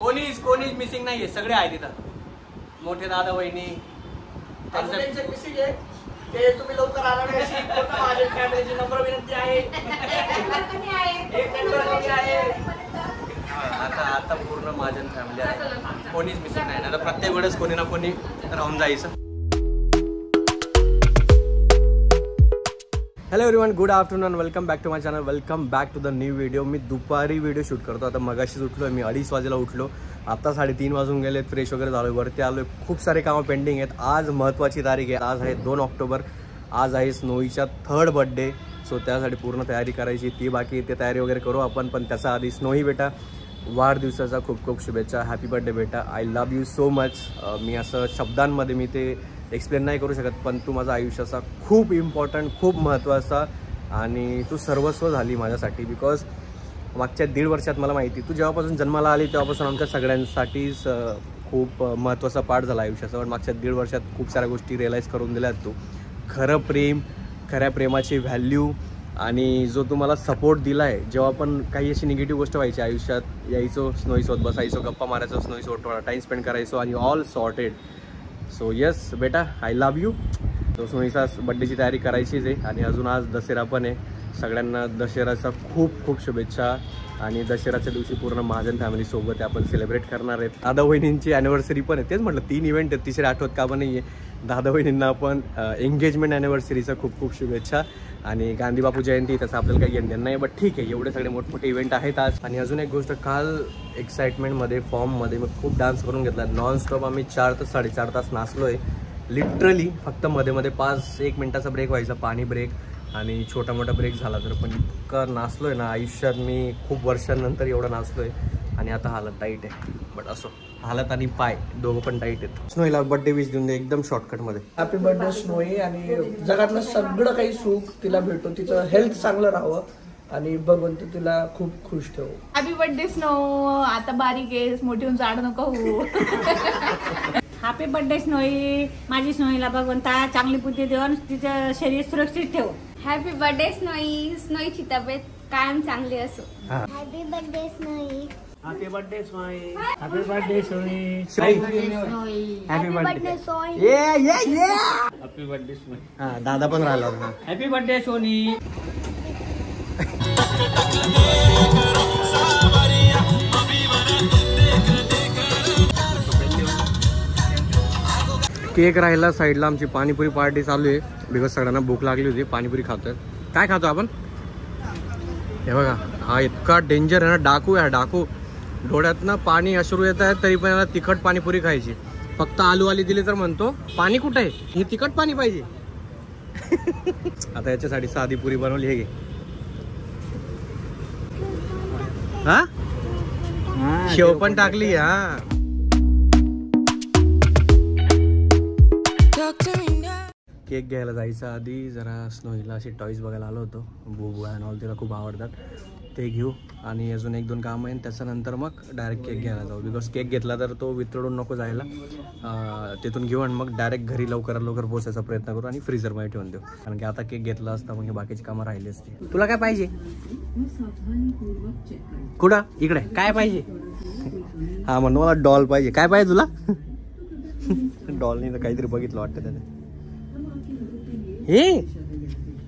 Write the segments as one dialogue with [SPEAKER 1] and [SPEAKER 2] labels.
[SPEAKER 1] कोणीच मिसिंग नाहीये, सगळे आहेत इथं. मोठे दादा वहिनी
[SPEAKER 2] मिसिंग आहे ते तुम्ही लवकर आला नाही अशी माझ्या फॅमिलीची नम्र विनंती आहे.
[SPEAKER 1] आता पूर्ण महाजन फॅमिली आहे, कोणीच मिसिंग नाही. आता प्रत्येक वेळेस कोणी ना कोणी राहून जायचं. Hello everyone, good afternoon, welcome back to my channel, welcome back to the new video. मी दुपारी व्हिडिओ शूट करतो. आता मगाशीच उठलो आहे मी, 2:30 वाजेला उठलो. आता 3:30 वाजून गेले, फ्रेश वगैरे झालो, वरती आलो. खूप सारे कामं पेंडिंग आहेत. आज महत्त्वाची तारीख आहे, आज आहे 2 ऑक्टोबर. आज आहे स्नोईचा 3rd बर्थडे. सो त्यासाठी पूर्ण तयारी करायची, ती बाकी ते तयारी वगैरे करू आपण. पण त्याचा आधी स्नोई बेटा, वाढदिवसाचा खूप खूप शुभेच्छा. हॅपी बर्थडे बेटा, I love you so much. मी असं शब्दांमध्ये मी ते एक्सप्लेन नाही करू शकत, पण तू माझा आयुष्याचा खूप इम्पॉर्टंट, खूप महत्त्वाचा आणि तू सर्वस्व झाली माझ्यासाठी. बिकॉज मागच्या 1.5 वर्षात मला माहिती, तू जेव्हापासून जन्माला आली तेव्हापासून आमच्या सगळ्यांसाठीच खूप महत्त्वाचा पार्ट झाला आयुष्याचा. पण मागच्या 1.5 वर्षात खूप साऱ्या गोष्टी रिअलाईज करून दिल्यात तू. खरं प्रेम, खऱ्या प्रेमाची व्हॅल्यू आणि जो तुम्हाला सपोर्ट दिला आहे. जेव्हा पण काही अशी निगेटिव्ह गोष्ट व्हायची आयुष्यात, यायचो स्नोईसोबत बसायचो, गप्पा मारायचो, स्नोईसोबत टाईम स्पेंड करायचो आणि ऑल सॉर्टेड. सो येस बेटा, आय लव्ह यू. तो स्नोईचा बड्डेची तयारी करायचीच आहे आणि अजून आज दसरा पण आहे. सगळ्यांना दसऱ्याचा खूप खूप शुभेच्छा. आणि दसऱ्याच्या दिवशी पूर्ण महाजन फॅमिलीसोबत आपण सेलिब्रेट करणार आहेत. दादा वहिनींची ॲनिव्हर्सरी पण आहे. तेच म्हटलं 3 इव्हेंट आहेत, तिसरे आठवत का पण नाही आहे. दादा वहिनींना पण एंगेजमेंट ॲनिव्हर्सरीचा खूप खूप शुभेच्छा. आणि गांधी बापू जयंती, त्याचं आपल्याला काही घेणं नाही, बट ठीक आहे, एवढे सगळे मोठमोठे इव्हेंट आहेत आज. आणि अजून एक गोष्ट, काल एक्साइटमेंटमध्ये फॉर्ममध्ये मी खूप डान्स करून घेतला. नॉनस्टॉप आम्ही 4 ते 4.5 तास नाचलो आहे लिटरली. फक्त मध्ये 1 मिनिटाचा ब्रेक व्हायचा, पाणी ब्रेक आणि छोटा मोठा ब्रेक झाला तर. पण इतकं नाचलो आहे ना आयुष्यात मी, खूप वर्षांनंतर एवढं नाचलो आहे. आणि आता हालत टाईट आहे, बट असो, हालत आणि पाय दोघं पण टाईट आहेत. स्नोईला बर्थडे विश देऊन दे एकदम शॉर्टकटमध्ये.
[SPEAKER 2] हॅपी बर्थडे स्नोई, आणि जगातलं सगळं काही सुख तिला भेटो, तिचं हेल्थ चांगलं राहावं आणि भगवंत तिला खूप खुश ठेवू.
[SPEAKER 3] Happy birthday snow. आता बारीक आहे, मोठी होऊन जाड नको होऊ. Happy birthday snowy. माझी स्नोईला भगवंता चांगली बुद्धी देऊन तिचं शरीर सुरक्षित ठेव.
[SPEAKER 4] Happy birthday snowy. स्नोईची तब्येत कायम चांगली असो.
[SPEAKER 5] Happy birthday Snowy.
[SPEAKER 2] Happy birthday Snowy. Happy birthday Snowy.
[SPEAKER 1] Happy birthday
[SPEAKER 5] Snowy.
[SPEAKER 2] Happy birthday Snowy.
[SPEAKER 1] हां, दादा पण राहिला होता.
[SPEAKER 2] Happy birthday Sony.
[SPEAKER 1] केक राहिला साईडला. आमची पाणीपुरी पार्टी चालू आहे बिकॉज सगळ्यांना भूक लागली होती. पाणीपुरी खातोय. काय खातो आपण? हे बघा, हा इतका डेंजर आहे ना, डाकू आहे डाकू. डोळ्यातनं पाणी अश्रू येत आहे तरी पण याला तिखट पाणीपुरी खायची. फक्त आलू आली दिली तर म्हणतो पाणी कुठे आहे, हे तिखट पाणी पाहिजे. आता याच्यासाठी साधी पुरी बनवली. हे घे. हा, शेव पण टाकली. हा, केक घ्यायला जायचं आधी जरा स्नोईला अशी टॉईज बघायला आलो होतो. बुबू अँड ऑल तिला खूप आवडतात, ते घेऊ. आणि अजून 1-2 काम आहे, त्याच्यानंतर मग डायरेक्ट केक घ्यायला जाऊ. बिकॉज केक घेतला तर तो वितळून नको जायला. तिथून घेऊ आणि मग डायरेक्ट घरी लवकरात लवकर पोहोचायचा प्रयत्न करू आणि फ्रीझरमध्ये ठेवून देऊ. कारण की आता केक घेतला असता मग बाकीची कामं राहिली असती. तुला काय पाहिजे? कुठं? इकडे काय पाहिजे? हा, म्हणून मला डॉल पाहिजे. काय पाहिजे तुला? डॉलनी तर काहीतरी बघितलं वाटतं त्याने. हे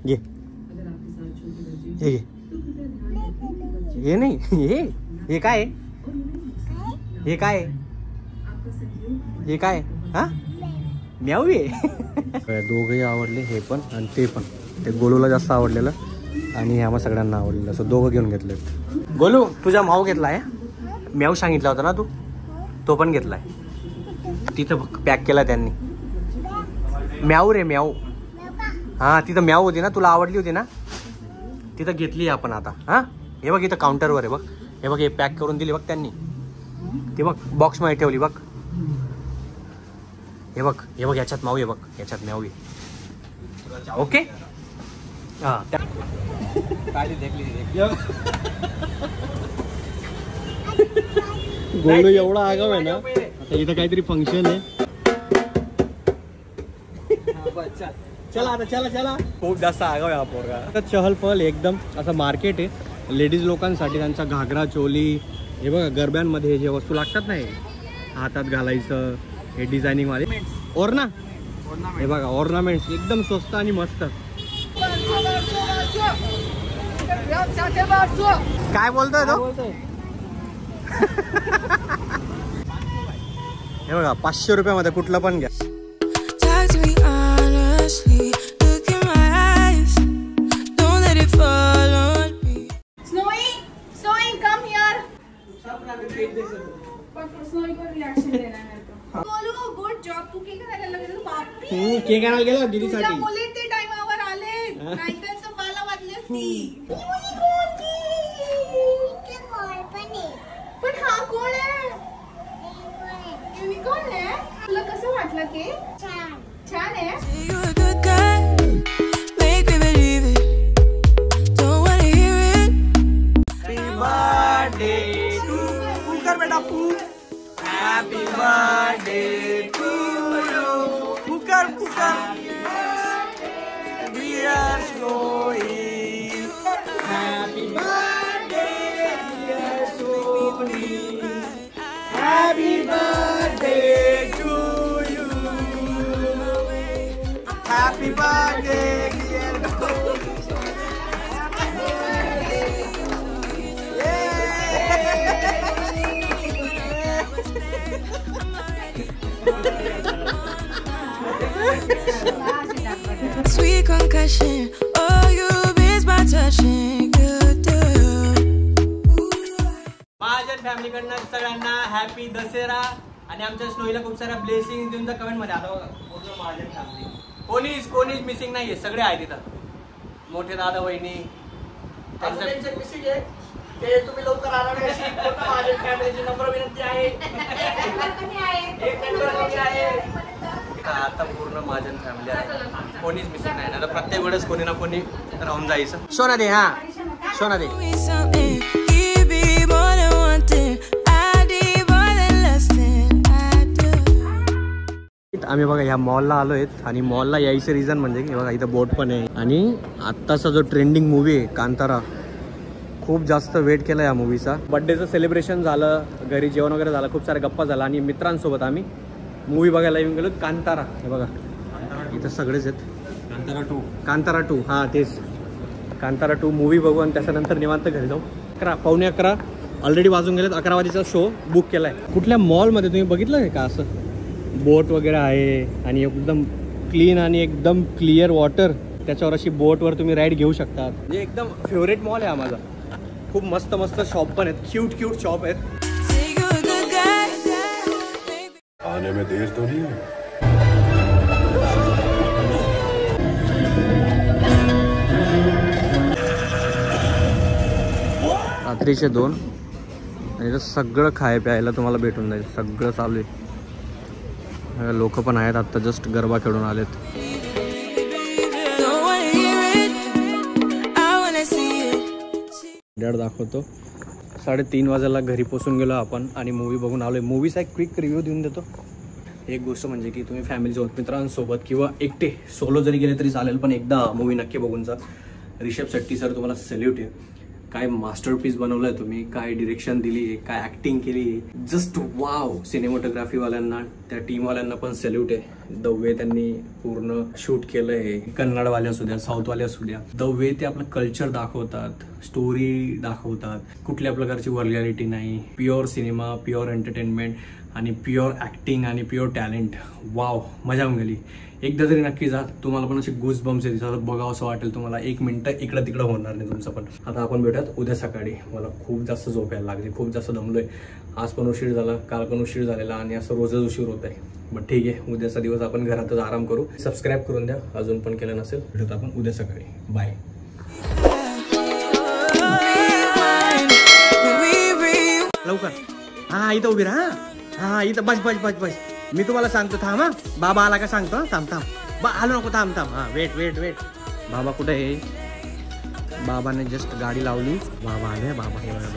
[SPEAKER 1] घे, हे घे. हे नाही, हे काय? हे काय? हे काय? हा, म्याऊ आहे. दोघंही आवडले, हे पण आणि ते पण. ते गोलूला जास्त आवडलेलं आणि ह्या मग सगळ्यांना आवडलेलं, असं दोघं घेऊन घेतले. गोलू, तुझा माऊ घेतलाय? म्याऊ सांगितला होता ना तू, तो पण घेतलाय. तिथं पॅक केला त्यांनी. म्याऊ रे, म्याऊ. हां, तिथं म्याऊ होती ना, तुला आवडली होती ना, तिथं घेतली आपण आता. हां, हे बघ इथं काउंटरवर आहे बघ. हे बघ, हे पॅक करून दिली बघ त्यांनी. ती बघ बॉक्समध्ये ठेवली बघ. हे बघ, हे बघ, याच्यात माऊ आहे बघ, याच्यात म्याऊ आहे. ओके. हां, गोलू एवढा आगाव आहे ना. आता इथं काहीतरी फंक्शन आहे. चला आता, चला. खूप जास्त आगाव आहे हा पोरगा. चहल पहल एकदम असं मार्केट आहे लेडीज लोकांसाठी. त्यांचा घागरा चोली, हे बघा गरब्यांमध्ये जे वस्तू लागतात ना, हातात घालायचं, हे डिझायनिंग मध्ये ओरना, हे बघा ऑर्नामेंट्स एकदम स्वस्त आणि मस्त. काय बोलतोय तो? हे बघा 500 रुपयामध्ये कुठलं पण घ्या. केक आणायला गेलो दीदीसाठी.
[SPEAKER 3] ते टाइमावर आले, नाहीतर तर मला वाजले ती. पण हा कोण आहे? युनिकॉर्न आहे. तुला कसं वाटलं की छान आहे?
[SPEAKER 1] Happy birthday to you. Pukar pukar. Dear Snowy. Happy birthday dear Snowy. Happy birthday to you. Happy birthday dear Snowy.
[SPEAKER 6] Sweet concussion, oh you miss my touching, you do.
[SPEAKER 1] Mahajan फॅमिलीकडनं सगळ्यांना हॅपी दसरा आणि आमच्या स्नोईला खूप साऱ्या ब्लेसिंग देऊन comment मध्ये. आता बघा पूर्ण महाजन फॅमिली कोणीच मिसिंग नाहीये, सगळे आहेत इथं. मोठे दादा वहिनी
[SPEAKER 2] मिसिंग आहे ते तुम्ही लवकर आला नाही अशी पूर्ण महाजन फॅमिलीची नम्र विनंती आहे.
[SPEAKER 1] आता पूर्ण महाजन फॅमिली आहे, कोणीच मिसिंग नाही. आता प्रत्येक वेळेस कोणी ना कोणी राहून जायचं. सोना दे, हा सोना दे. आम्ही बघा ह्या मॉलला आलो आहेत आणि मॉलला यायचं रिझन म्हणजे की बघा इथं बोट पण आहे आणि आत्ताचा जो ट्रेंडिंग मूवी आहे कांतारा, खूप जास्त वेट केला या मूवीचा. बड्डेचं सेलिब्रेशन झालं, घरी जेवण वगैरे झालं, खूप साऱ्या गप्पा झाला आणि मित्रांसोबत आम्ही मूवी बघायला येऊन गेलो. कांतारा, हे बघा इथं सगळेच आहेत. कांतारा 2 हां तेच कांतारा 2 मूवी बघू आणि त्याच्यानंतर निवांत घरी जाऊ. 11:15 ऑलरेडी वाजून गेलेत. 11 वाजेचा शो बुक केला आहे. कुठल्या मॉलमध्ये तुम्ही बघितलं आहे का असं बोट वगैरे आहे आणि एकदम क्लीन आणि एकदम क्लिअर वॉटर, त्याच्यावर अशी बोटवर तुम्ही राईड घेऊ शकता. म्हणजे एकदम फेवरेट मॉल आहे हा माझा. खूप मस्त मस्त शॉप पण आहेत, क्यूट शॉप आहेत.
[SPEAKER 7] आने में देर तो नहीं है.
[SPEAKER 1] रात्रीचे 2 आणि सगळं खाय प्यायला तुम्हाला भेटून जाईल. सगळं चालू आहे. लोक पण आहेत, आता जस्ट गरबा खेळून आलेत. डॅड दाखवतो. 3:30 वाजायला घरी पोचून गेलो आपण आणि मूवी बघून आलोय. मूवीचा एक क्विक रिव्ह्यू देऊन देतो. एक गोष्ट म्हणजे की तुम्ही फॅमिलीसोबत, मित्रांसोबत किंवा एकटे सोलो जरी गेले तरी चालेल, पण एकदा मूवी नक्की बघून जा. रिषभ शेट्टी सर तुम्हाला सॅल्यूट आहे. काय मास्टरपीस बनवलंय तुम्ही, काय डिरेक्शन दिली आहे, काय ॲक्टिंग केली आहे, जस्ट वाव. सिनेमॅटोग्राफीवाल्यांना, त्या टीमवाल्यांना पण सॅल्यूट आहे. द वे त्यांनी पूर्ण शूट केलं आहे. कन्नडवाले असू द्या, साऊथवाले असू द्या, द वे ते आपलं कल्चर दाखवतात, स्टोरी दाखवतात. कुठल्या प्रकारची वर्गॅलिटी नाही. प्युअर सिनेमा, प्युअर एंटरटेनमेंट आणि प्युअर ॲक्टिंग आणि प्युअर टॅलेंट. वाव, मजा येऊन गेली. एकदा तरी नक्की जा. तुम्हाला पण असे गुज बम्स येतील, बघावं असं वाटेल तुम्हाला. 1 मिनिटं इकडं तिकडं होणार नाही तुमचं पण. आता आपण भेटूयात उद्या सकाळी. मला खूप जास्त झोप यायला लागली, खूप जास्त दमलोय. आज पण उशीर झाला, काल पण उशीर झालेला आणि असं रोजच उशीर होत आहे. बट ठीक आहे, उद्याचा दिवस आपण घरातच आराम करू. सबस्क्राईब करून द्या अजून पण केलं नसेल. भेटूत आपण उद्या सकाळी. बाय. लवकर. हां इथं उभी राहा. हां इथं बस. मी तुम्हाला सांगतो, थांब. हां बाबा आला का सांगतो. थांब. आलो नको, थांब. हां वेट. बाबा कुठे आहे? बाबाने जस्ट गाडी लावली. बाबा आले. बाबा येत आहे.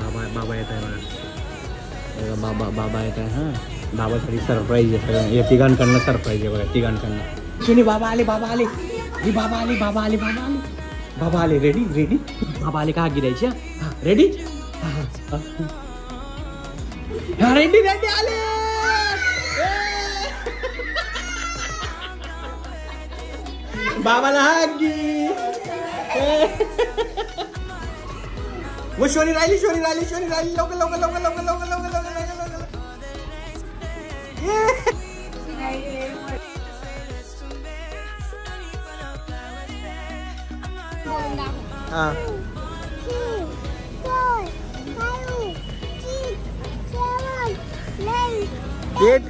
[SPEAKER 1] बाबा येत आहे. हां बाबासाठी सरप्राईज आहे सगळं. या तिघांकडनं सरप्राईज आहे बघा, तिघांकडनं. शिनी बाबा आले. बाबा आले. रेडी. बाबा आले का गिरायची? हां रेडी. रेड्डी रेड्डी आले. बाबाला हागी. वो शोरी राहिली लवकर हा.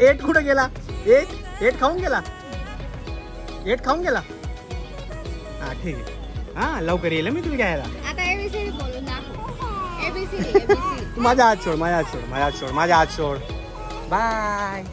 [SPEAKER 1] 8 कुठं गेला? 8 खाऊन गेला. 8 खाऊन गेला. हा ठीक आहे. हा लवकर येईल मी तुला घ्यायला.
[SPEAKER 4] आता एबीसीडी बोलून दाखव. एबीसीडी
[SPEAKER 1] माझा हात सोड. बाय.